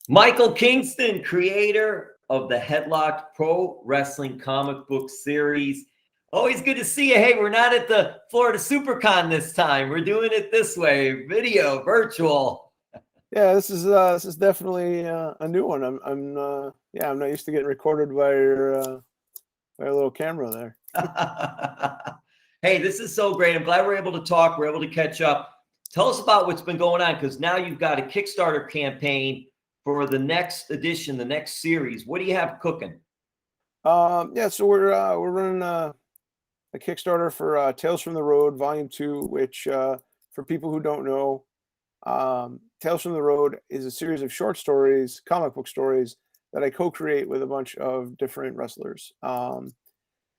Michael Kingston, creator of the Headlocked Pro Wrestling comic book series. Always good to see you. Hey, we're not at the Florida SuperCon this time. We're doing it this way, video, virtual. Yeah, this is definitely a new one. I'm not used to getting recorded by your little camera there. Hey, this is so great. I'm glad we're able to talk. We're able to catch up. Tell us about what's been going on, because now you've got a Kickstarter campaign for the next edition, the next series. What do you have cooking? So we're running a Kickstarter for Tales from the Road Volume 2, which for people who don't know, Tales from the Road is a series of short stories, comic book stories that I co-create with a bunch of different wrestlers.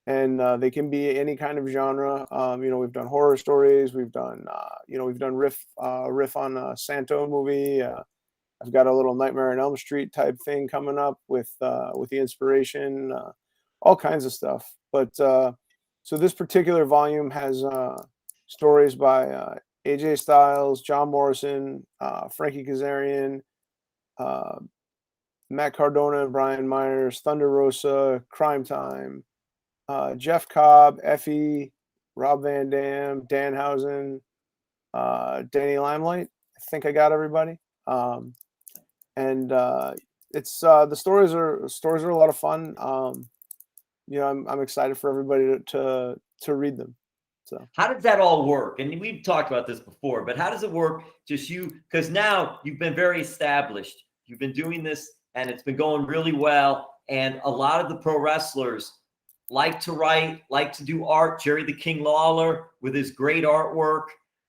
And they can be any kind of genre. We've done horror stories. We've done, we've done riff on a Santo movie. I've got a little Nightmare on Elm Street type thing coming up with the inspiration, all kinds of stuff. But so this particular volume has stories by AJ Styles, John Morrison, Frankie Kazarian, Matt Cardona and Bryan Myers, Thunder Rosa, Cryme Time, Jeff Cobb, Effy, Rob Van Dam, Danhausen, Danny Limelight. I think I got everybody. It's the stories are a lot of fun. I'm excited for everybody to read them. So how does that all work? And we've talked about this before, but how does it work? Just you, because now you've been very established. You've been doing this and it's been going really well. And a lot of the pro wrestlers like to write, like to do art. Jerry the King Lawler with his great artwork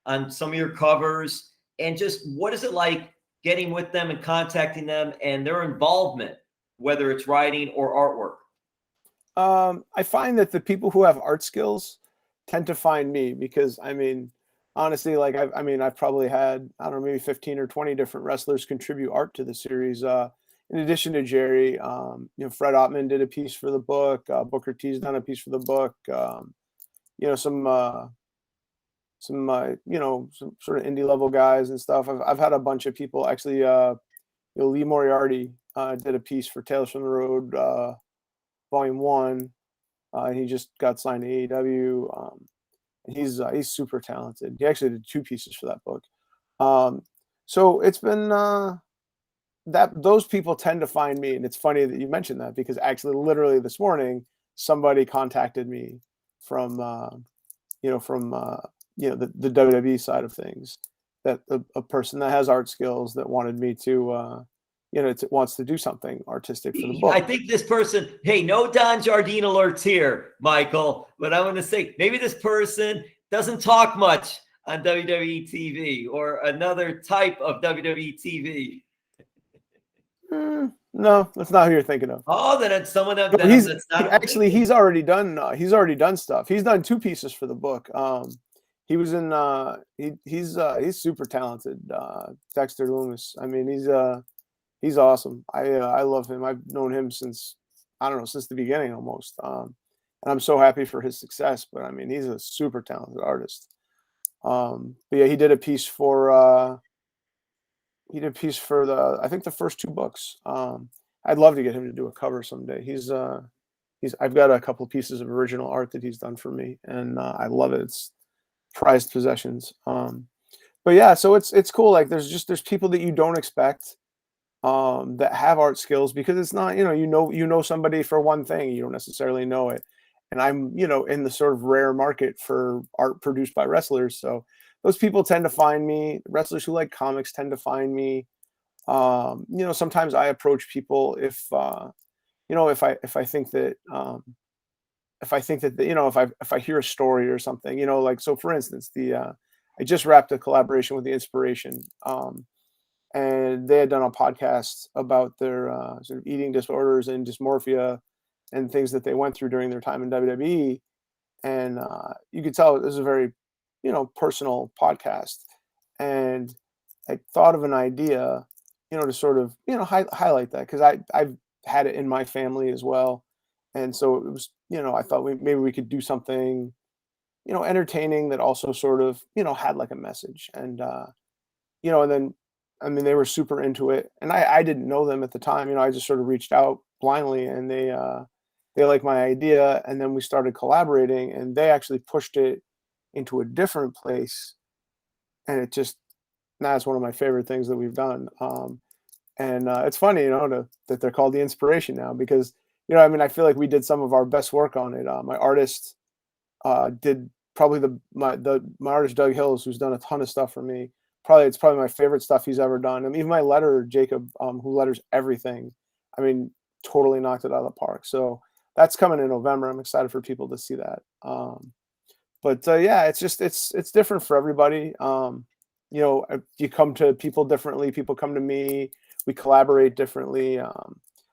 on some of your covers. And just what is it like getting with them and contacting them and their involvement, whether it's writing or artwork? I find that the people who have art skills tend to find me because, honestly, like I've probably had, I don't know, maybe 15 or 20 different wrestlers contribute art to the series. In addition to Jerry, Fred Ottman did a piece for the book. Booker T's done a piece for the book. Some sort of indie level guys and stuff. I've had a bunch of people actually. Lee Moriarty did a piece for Tales from the Road Volume 1. He just got signed to AEW. He's super talented. He actually did 2 pieces for that book. So it's been that those people tend to find me, and it's funny that you mentioned that because actually, literally this morning, somebody contacted me from the WWE side of things. That a person that has art skills that wanted me to. Wants to do something artistic for the book. I think this person, hey, no Don Jardine alerts here, Michael, but I want to say maybe this person doesn't talk much on WWE TV or another type of WWE TV. No, that's not who you're thinking of. Oh, then it's someone that he's already done stuff. He's done 2 pieces for the book. He was in he's super talented. Dexter Loomis. He's awesome. I love him. I've known him since the beginning almost. And I'm so happy for his success. But he's a super talented artist. But yeah, he did a piece for I think the first 2 books. I'd love to get him to do a cover someday. I've got a couple of pieces of original art that he's done for me, and I love it. It's prized possessions. But yeah, so it's cool. Like there's people that you don't expect. That have art skills because it's not, you know somebody for one thing, you don't necessarily know it. And I'm, in the sort of rare market for art produced by wrestlers. So those people tend to find me. Wrestlers who like comics tend to find me. Sometimes I approach people if I think that, if I hear a story or something, like, so for instance, I just wrapped a collaboration with the Inspiration. And they had done a podcast about their sort of eating disorders and dysmorphia and things that they went through during their time in WWE. And you could tell this is a very, personal podcast. And I thought of an idea, to sort of, highlight that because I've had it in my family as well. And so it was, I thought maybe we could do something, entertaining that also sort of, had like a message. And, and then I mean, they were super into it, and I didn't know them at the time. You know, I just sort of reached out blindly, and they liked my idea, and then we started collaborating, and they actually pushed it into a different place, and it just that's one of my favorite things that we've done. And it's funny, you know, that they're called the inspiration now because you know, I mean, I feel like we did some of our best work on it. My artist did probably my artist Doug Hills, who's done a ton of stuff for me. It's probably my favorite stuff he's ever done. And even my letterer Jacob, who letters everything, I mean, totally knocked it out of the park. So that's coming in November. I'm excited for people to see that. But yeah, it's just it's different for everybody. You know, you come to people differently. People come to me. We collaborate differently.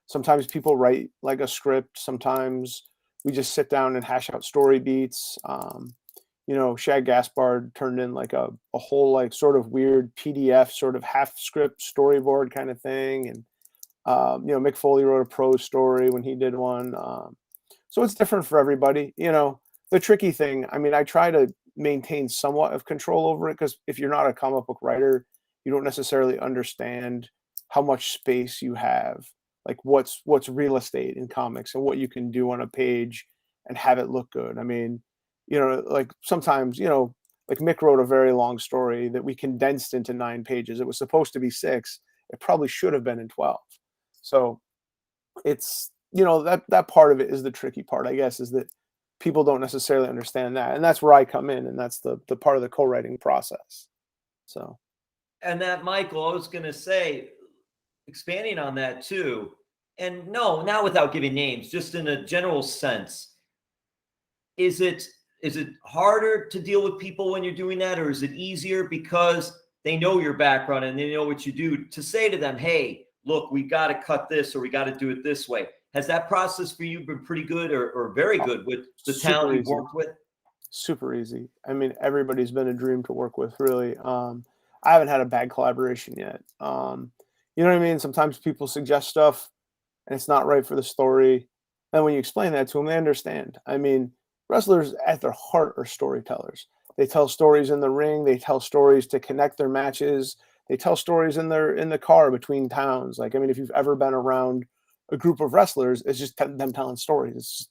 Sometimes people write like a script. Sometimes we just sit down and hash out story beats. You know, Shag Gaspard turned in like a whole like sort of weird PDF, sort of half script storyboard kind of thing. And you know, Mick Foley wrote a prose story when he did one. So it's different for everybody. You know, the tricky thing, I mean, I try to maintain somewhat of control over it because if you're not a comic book writer, you don't necessarily understand how much space you have, like what's real estate in comics and what you can do on a page and have it look good. I mean, you know, like sometimes, you know, like Mick wrote a very long story that we condensed into 9 pages. It was supposed to be 6. It probably should have been in 12. So it's, you know, that part of it is the tricky part, I guess, is that people don't necessarily understand that. And that's where I come in. And that's the part of the co-writing process. So. And that, Michael, I was going to say, expanding on that too, and no, not without giving names, just in a general sense, is it harder to deal with people when you're doing that, or is it easier because they know your background and they know what you do to say to them, hey, look, we got to cut this or we got to do it this way? Has that process for you been pretty good or very good with the talent you've worked with? Super easy. I mean, everybody's been a dream to work with, really. I haven't had a bad collaboration yet. You know what I mean? Sometimes people suggest stuff and it's not right for the story. And when you explain that to them, they understand. I mean, wrestlers at their heart are storytellers. They tell stories in the ring. They tell stories to connect their matches. They tell stories in the car between towns. Like, I mean, if you've ever been around a group of wrestlers, it's just them telling stories. It's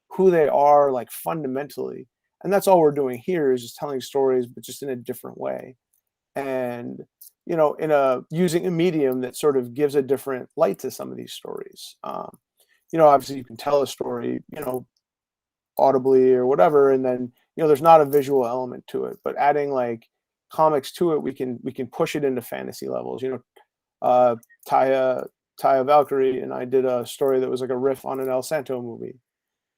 who they are, like fundamentally. And that's all we're doing here is just telling stories, but just in a different way. And, you know, using a medium that sort of gives a different light to some of these stories. You know, obviously you can tell a story, you know, audibly or whatever, and then, you know, there's not a visual element to it, but adding like comics to it, we can push it into fantasy levels. You know, Taya Valkyrie and I did a story that was like a riff on an El Santo movie.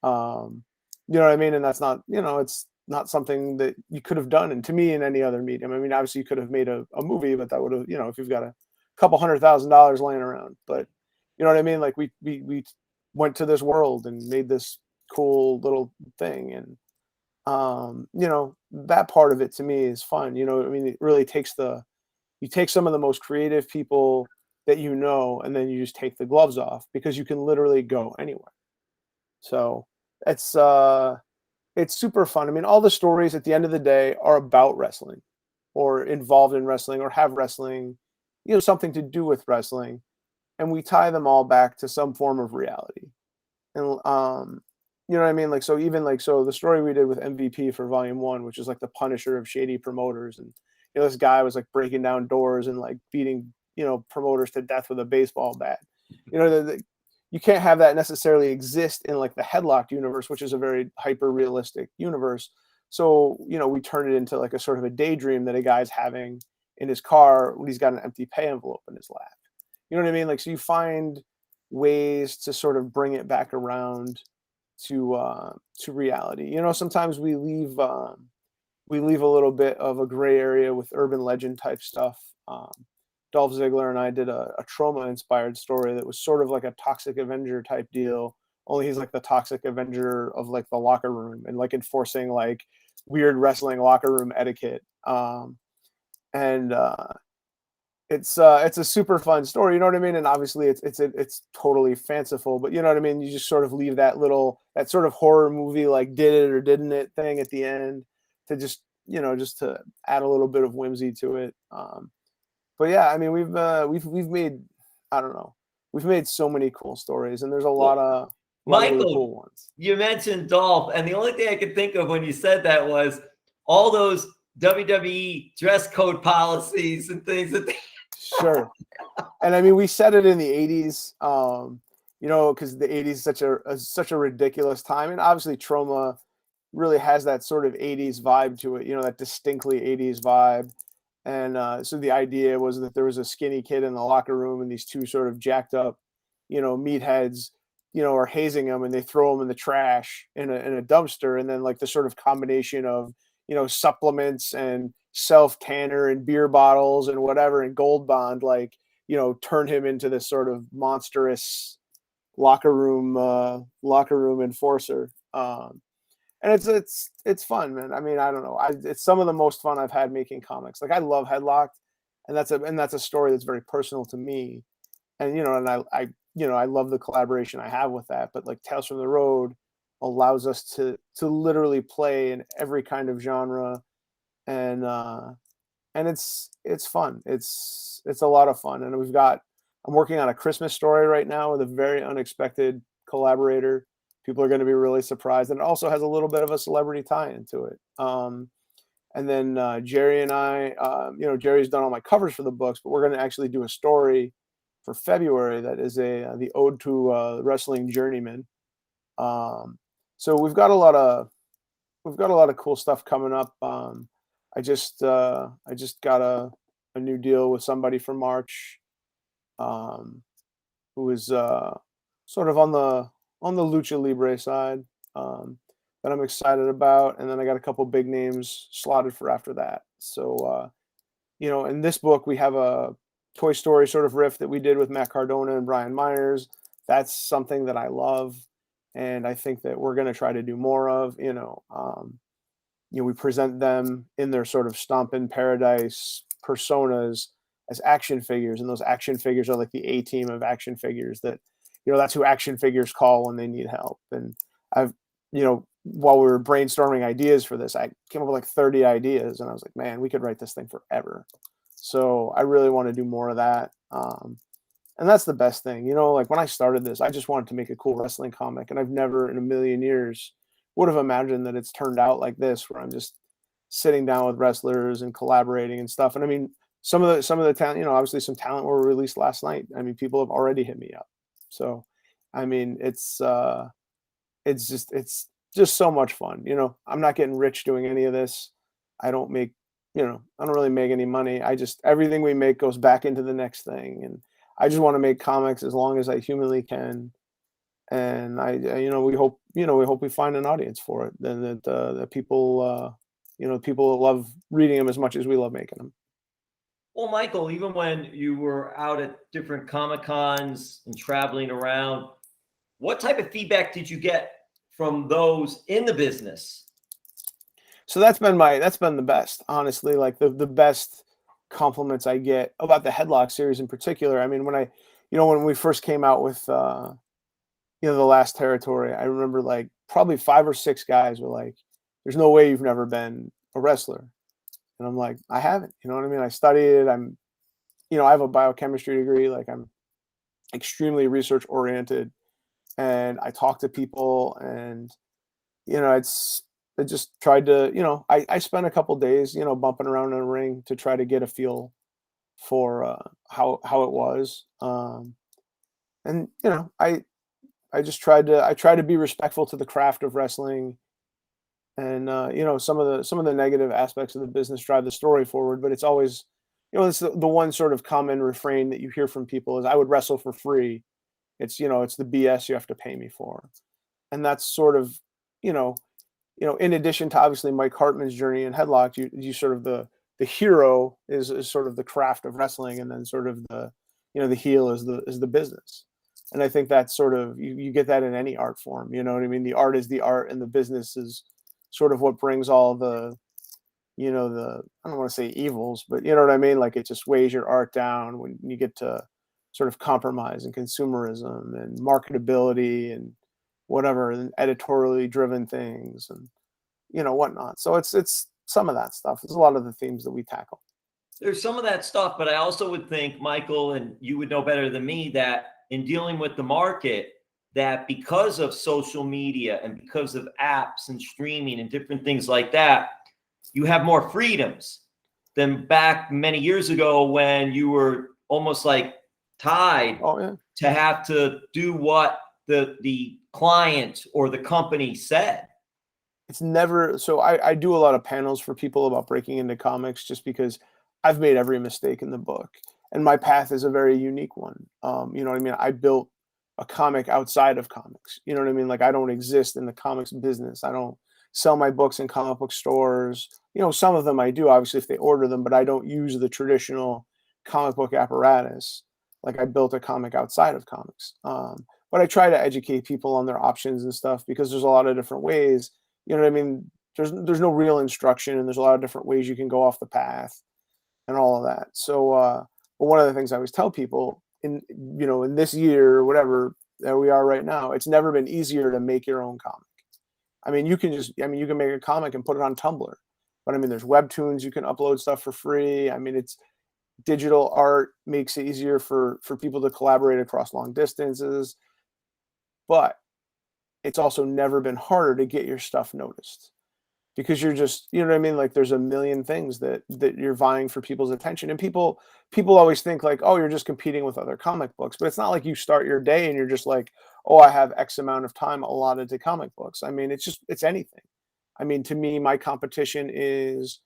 You know what I mean? And that's not, you know, it's not something that you could have done, and to me, in any other medium. I mean, obviously you could have made a movie, but that would have, you know, if you've got a couple $100,000 laying around. But you know what I mean? Like we went to this world and made this cool little thing. And you know, that part of it to me is fun. You know, I mean, it really takes you take some of the most creative people that you know, and then you just take the gloves off because you can literally go anywhere. So it's super fun. I mean, all the stories at the end of the day are about wrestling or involved in wrestling or have wrestling, you know, something to do with wrestling. And we tie them all back to some form of reality. And, you know what I mean? Like, so even like, so the story we did with MVP for volume 1, which is like the Punisher of shady promoters. And, you know, this guy was like breaking down doors and like beating, you know, promoters to death with a baseball bat. You know, you can't have that necessarily exist in like the Headlocked universe, which is a very hyper realistic universe. So, you know, we turn it into like a sort of a daydream that a guy's having in his car when he's got an empty pay envelope in his lap. You know what I mean? Like, so you find ways to sort of bring it back around to reality. You know, sometimes we leave a little bit of a gray area with urban legend type stuff. Dolph Ziggler and I did a trauma inspired story that was sort of like a Toxic Avenger type deal. Only he's like the Toxic Avenger of like the locker room and like enforcing like weird wrestling locker room etiquette. And it's a super fun story, you know what I mean? And obviously it's totally fanciful, but you know what I mean? You just sort of leave that sort of horror movie, like did it or didn't it thing at the end to just, you know, just to add a little bit of whimsy to it. but yeah, I mean, we've made, I don't know, we've made so many cool stories, and there's a lot of really Michael, cool ones. you mentioned Dolph, and the only thing I could think of when you said that was all those WWE dress code policies and things that they. Sure. And I mean, we said it in the 80s, you know, because the 80s is such a ridiculous time. And obviously, Trauma really has that sort of 80s vibe to it, you know, that distinctly 80s vibe. And so the idea was that there was a skinny kid in the locker room, and these two sort of jacked up, you know, meatheads, you know, are hazing him, and they throw him in the trash in a dumpster. And then, like, the sort of combination of, you know, supplements and self tanner and beer bottles and whatever and Gold Bond, like, you know, turn him into this sort of monstrous locker room enforcer. And it's fun, man. I mean, I don't know. It's some of the most fun I've had making comics. Like, I love Headlocked, and that's a story that's very personal to me. And you know, and I you know, I love the collaboration I have with that. But like Tales from the Road allows us to literally play in every kind of genre, and it's fun. It's a lot of fun. And I'm working on a Christmas story right now with a very unexpected collaborator. People are going to be really surprised, and it also has a little bit of a celebrity tie into it. And then Jerry and I, you know, Jerry's done all my covers for the books, but we're going to actually do a story for February that is the ode to wrestling journeyman. So we've got a lot of cool stuff coming up. I just got a new deal with somebody for March, who is sort of on the Lucha Libre side, that I'm excited about, and then I got a couple big names slotted for after that. So you know, in this book we have a Toy Story sort of riff that we did with Matt Cardona and Brian Myers. That's something that I love, and I think that we're going to try to do more of. You know, we present them in their sort of stomp in paradise personas as action figures, and those action figures are like the A team of action figures that, you know, that's who action figures call when they need help. And I've, you know, while we were brainstorming ideas for this, I came up with like 30 ideas, and I was like, man, we could write this thing forever. So I really want to do more of that. And that's the best thing, you know, like when I started this, I just wanted to make a cool wrestling comic, and I've never in a million years would have imagined that it's turned out like this, where I'm just sitting down with wrestlers and collaborating and stuff. And I mean, some of the talent, you know, obviously some talent were released last night. I mean, people have already hit me up. So, I mean, it's just so much fun. You know, I'm not getting rich doing any of this. I don't make, you know, I don't really make any money. Everything we make goes back into the next thing. And I just want to make comics as long as I humanly can. And you know, we hope we find an audience for it, and that people, you know, people love reading them as much as we love making them. Well, Michael, even when you were out at different Comic Cons and traveling around, what type of feedback did you get from those in the business? So that's been the best, honestly. Like the best compliments I get about the Headlock series in particular. I mean, when we first came out with you know, the last territory, I remember like probably 5 or 6 guys were like, "There's no way you've never been a wrestler." And I'm like, "I haven't." You know what I mean? I studied it. You know, I have a biochemistry degree. Like, I'm extremely research oriented, and I talk to people, and you know, I just tried to, you know, I spent a couple days, you know, bumping around in a ring to try to get a feel for how it was. And you know, I just tried to be respectful to the craft of wrestling, and you know, some of the negative aspects of the business drive the story forward, but it's always, you know, it's the one sort of common refrain that you hear from people is, "I would wrestle for free." It's, you know, it's the BS you have to pay me for. And that's sort of, you know, in addition to obviously Mike Hartman's journey in Headlocked, you sort of the hero is sort of the craft of wrestling, and then sort of the, you know, the heel is the business. And I think that's sort of, you get that in any art form, you know what I mean? The art is the art, and the business is sort of what brings all the, you know, I don't want to say evils, but you know what I mean? Like, it just weighs your art down when you get to sort of compromise and consumerism and marketability and whatever, and editorially driven things and, you know, whatnot. So it's some of that stuff. There's a lot of the themes that we tackle. There's some of that stuff, but I also would think, Michael, and you would know better than me, that in dealing with the market, that because of social media and because of apps and streaming and different things like that, you have more freedoms than back many years ago when you were almost like tied to have to do what the client or the company said. It's never, so I do a lot of panels for people about breaking into comics just because I've made every mistake in the book, and my path is a very unique one. You know what I mean? I built a comic outside of comics. You know what I mean? Like, I don't exist in the comics business. I don't sell my books in comic book stores. You know, some of them I do, obviously, if they order them, but I don't use the traditional comic book apparatus. Like, I built a comic outside of comics. But I try to educate people on their options and stuff, because there's a lot of different ways. You know what I mean? There's no real instruction, and there's a lot of different ways you can go off the path and all of that. So, but one of the things I always tell people in this year or whatever that we are right now, it's never been easier to make your own comic. I mean, you can make a comic and put it on Tumblr, but I mean, there's webtoons, you can upload stuff for free. I mean, it's digital art makes it easier for people to collaborate across long distances, but it's also never been harder to get your stuff noticed, because you're just, you know what I mean? Like, there's a million things that you're vying for people's attention. And people always think like, oh, you're just competing with other comic books, but it's not like you start your day and you're just like, oh, I have X amount of time allotted to comic books. I mean, it's anything. I mean, to me, my competition is,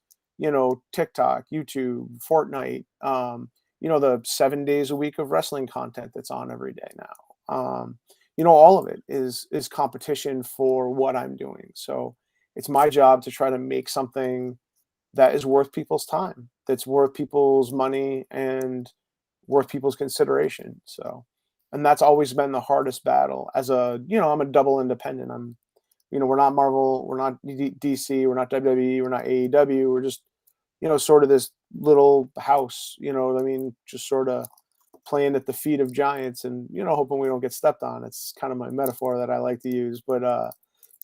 TikTok, YouTube, Fortnite, the 7 days a week of wrestling content that's on every day now. All of it is competition for what I'm doing. So it's my job to try to make something that is worth people's time, that's worth people's money, and worth people's consideration. So, and that's always been the hardest battle. I'm a double independent. We're not Marvel, we're not DC, we're not WWE, we're not AEW. We're just, sort of this little house, what I mean? Just sort of playing at the feet of giants and, hoping we don't get stepped on. It's kind of my metaphor that I like to use, but,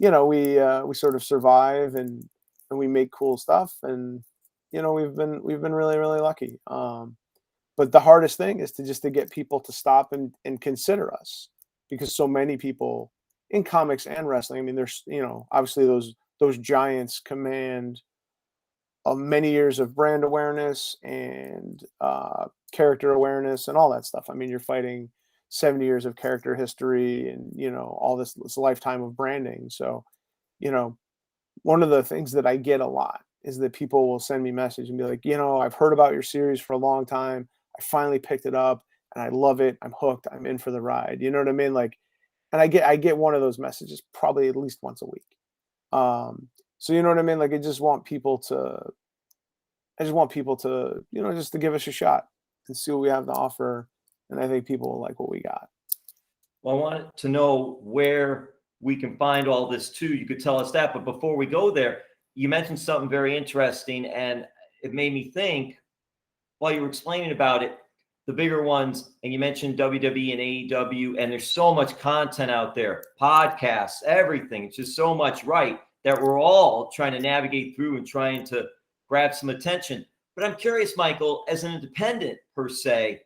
we sort of survive and we make cool stuff. And, we've been really, really lucky. But the hardest thing is to get people to stop and consider us, because so many people in comics and wrestling, I mean, there's, obviously those giants command many years of brand awareness and character awareness and all that stuff. I mean, you're fighting 70 years of character history and, all this lifetime of branding. So, one of the things that I get a lot is that people will send me message and be like, I've heard about your series for a long time. I finally picked it up and I love it. I'm hooked. I'm in for the ride. You know what I mean? Like, and I get one of those messages probably at least once a week. So you know what I mean? Like, I just want people to, just to give us a shot and see what we have to offer. And I think people will like what we got. Well, I wanted to know where we can find all this too. You could tell us that, but before we go there, you mentioned something very interesting, and it made me think while you were explaining about it, the bigger ones, and you mentioned WWE and AEW, and there's so much content out there, podcasts, everything. It's just so much, right, that we're all trying to navigate through and trying to grab some attention. But I'm curious, Michael, as an independent per se,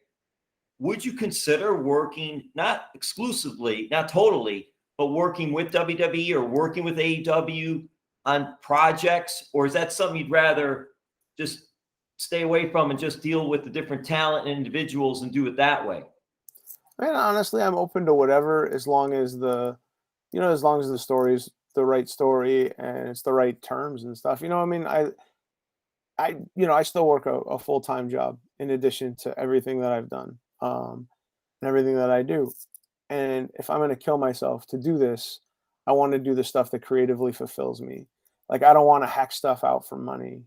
would you consider working, not exclusively, not totally, but working with WWE or working with AEW on projects? Or is that something you'd rather just stay away from and just deal with the different talent and individuals and do it that way? Man, honestly, I'm open to whatever, as long as the story's the right story and it's the right terms and stuff. I mean, I still work a full-time job in addition to everything that I've done, and everything that I do. And if I'm going to kill myself to do this, I want to do the stuff that creatively fulfills me. Like, I don't want to hack stuff out for money,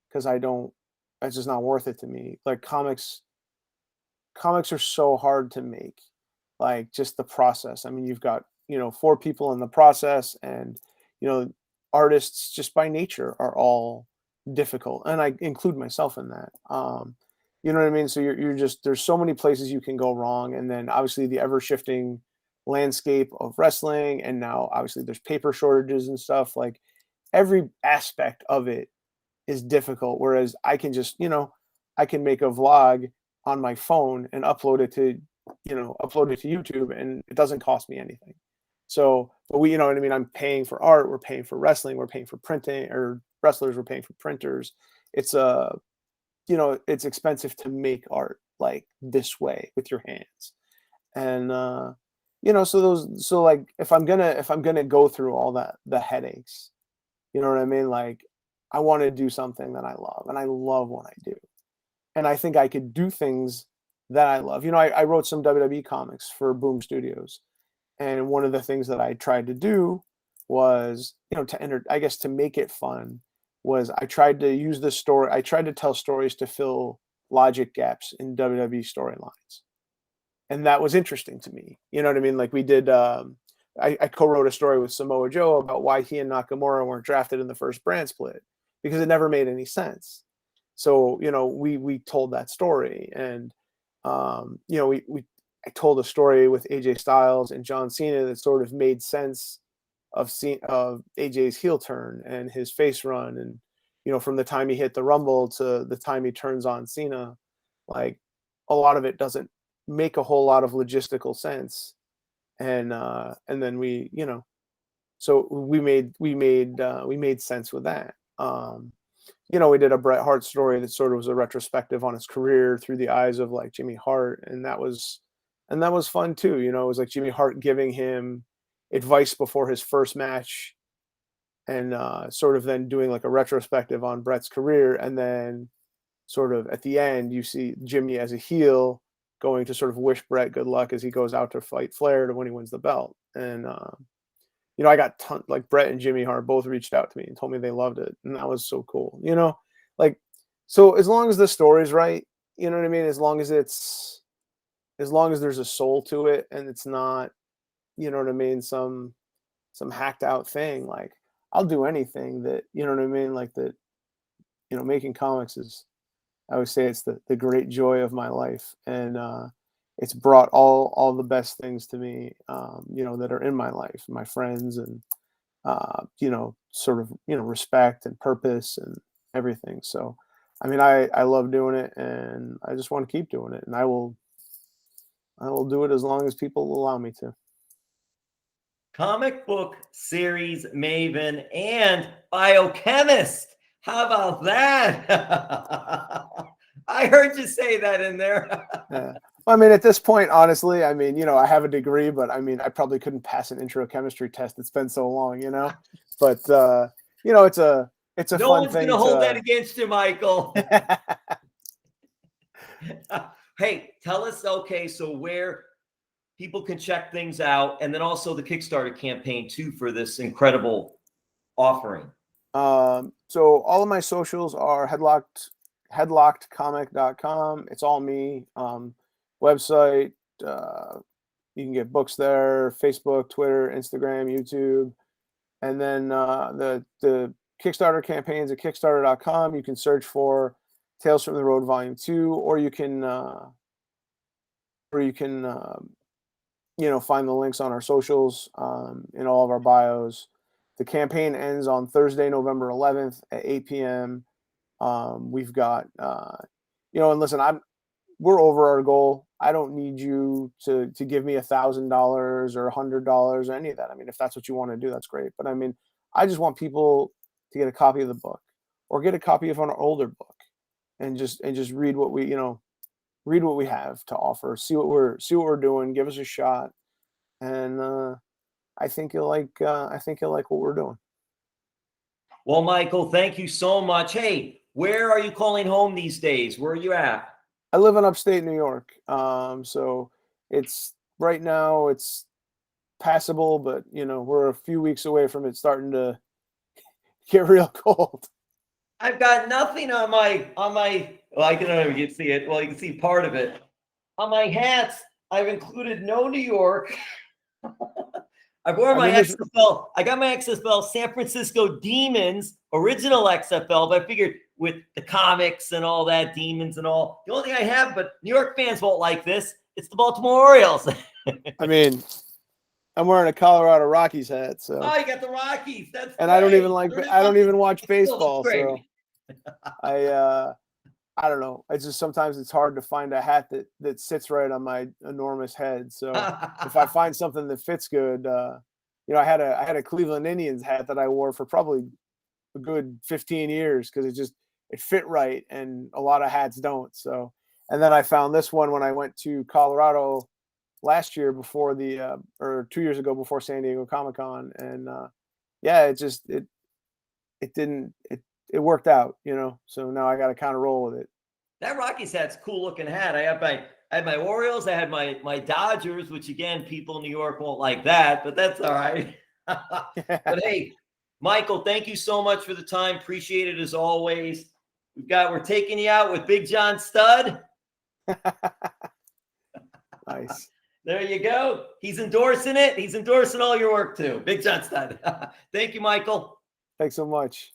because it's just not worth it to me. Like, comics are so hard to make, like, just the process. I mean, you've got, 4 people in the process, and, artists just by nature are all difficult. And I include myself in that. You know what I mean? So you're just, there's so many places you can go wrong. And then obviously the ever shifting landscape of wrestling. And now obviously there's paper shortages and stuff. Like, every aspect of it is difficult. Whereas I can just, I can make a vlog on my phone and upload it to YouTube, and it doesn't cost me anything. So, but we, you know what I mean? I'm paying for art, we're paying for wrestling, we're paying for printing, or wrestlers, we're paying for printers. It's it's expensive to make art like this way with your hands. And so like if I'm gonna go through all that, the headaches, you know what I mean? Like I want to do something that I love, and I love what I do. And I think I could do things that I love. I wrote some WWE comics for Boom Studios. And one of the things that I tried to do was, to make it fun, was I tried to use the story. I tried to tell stories to fill logic gaps in WWE storylines. And that was interesting to me. You know what I mean? Like we did, I co-wrote a story with Samoa Joe about why he and Nakamura weren't drafted in the first brand split, because it never made any sense. So, we told that story, and, I told a story with AJ Styles and John Cena that sort of made sense of AJ's heel turn and his face run. And, from the time he hit the Rumble to the time he turns on Cena, like a lot of it doesn't make a whole lot of logistical sense. And then so we made sense with that. We did a Bret Hart story that sort of was a retrospective on his career through the eyes of like Jimmy Hart. And that was fun too. It was like Jimmy Hart giving him advice before his first match, and sort of then doing like a retrospective on Bret's career. And then sort of at the end, you see Jimmy as a heel going to sort of wish Bret good luck as he goes out to fight Flair to when he wins the belt. And, I got like Bret and Jimmy Hart both reached out to me and told me they loved it. And that was so cool, like, so as long as the story's right, you know what I mean? As long as there's a soul to it, and it's not, you know what I mean, some hacked out thing, like I'll do anything that, you know what I mean? Like that, making comics is, I would say it's the great joy of my life. And, it's brought all the best things to me, that are in my life, my friends, and, sort of, respect and purpose and everything. So, I mean, I love doing it, and I just want to keep doing it, and I will do it as long as people will allow me to. Comic book series maven and biochemist. How about that? I heard you say that in there. Yeah. Well, I mean, at this point, honestly, I mean, I have a degree, but I mean, I probably couldn't pass an intro chemistry test. It's been so long, but, it's a No fun one's thing going to hold that against you, Michael. Hey, tell us, okay, so where people can check things out, and then also the Kickstarter campaign too for this incredible offering. So all of my socials are headlockedcomic.com. It's all me. Website, you can get books there, Facebook, Twitter, Instagram, YouTube. And then the Kickstarter campaigns at kickstarter.com. You can search for Tales from the Road Volume 2, or you can find the links on our socials, in all of our bios. The campaign ends on Thursday, November 11th at 8 p.m. We've got, and listen, we're over our goal. I don't need you to give me $1,000 or $100 or any of that. I mean, if that's what you want to do, that's great. But I mean, I just want people to get a copy of the book, or get a copy of an older book, and just read what we have to offer. See what we're doing. Give us a shot, and I think you'll like what we're doing. Well, Michael, thank you so much. Hey, where are you calling home these days? Where are you at? I live in upstate New York. So it's right now it's passable, but we're a few weeks away from it starting to get real cold. I've got nothing on my well, I don't know if you can see it. Well, you can see part of it. On my hats, I've included no New York. I wore my XFL. I got my XFL San Francisco Demons original XFL, but I figured with the comics and all that, Demons and all, the only thing I have, but New York fans won't like this, it's the Baltimore Orioles. I mean, I'm wearing a Colorado Rockies hat, so. Oh, you got the Rockies. That's and great. I don't even watch baseball, so I I don't know. It's just sometimes it's hard to find a hat that sits right on my enormous head. So if I find something that fits good, I had a Cleveland Indians hat that I wore for probably a good 15 years because it fit right, and a lot of hats don't. So, and then I found this one when I went to Colorado last year before or 2 years ago before San Diego Comic-Con, and yeah, it worked out, So now I got to kind of roll with it. That Rockies hat's a cool looking hat. I had my Orioles, I had my Dodgers, which again, people in New York won't like that, but that's all right. But hey, Michael, thank you so much for the time. Appreciate it as always. We're taking you out with Big John Stud. Nice. There you go. He's endorsing it. He's endorsing all your work too. Big John Stud. Thank you, Michael. Thanks so much.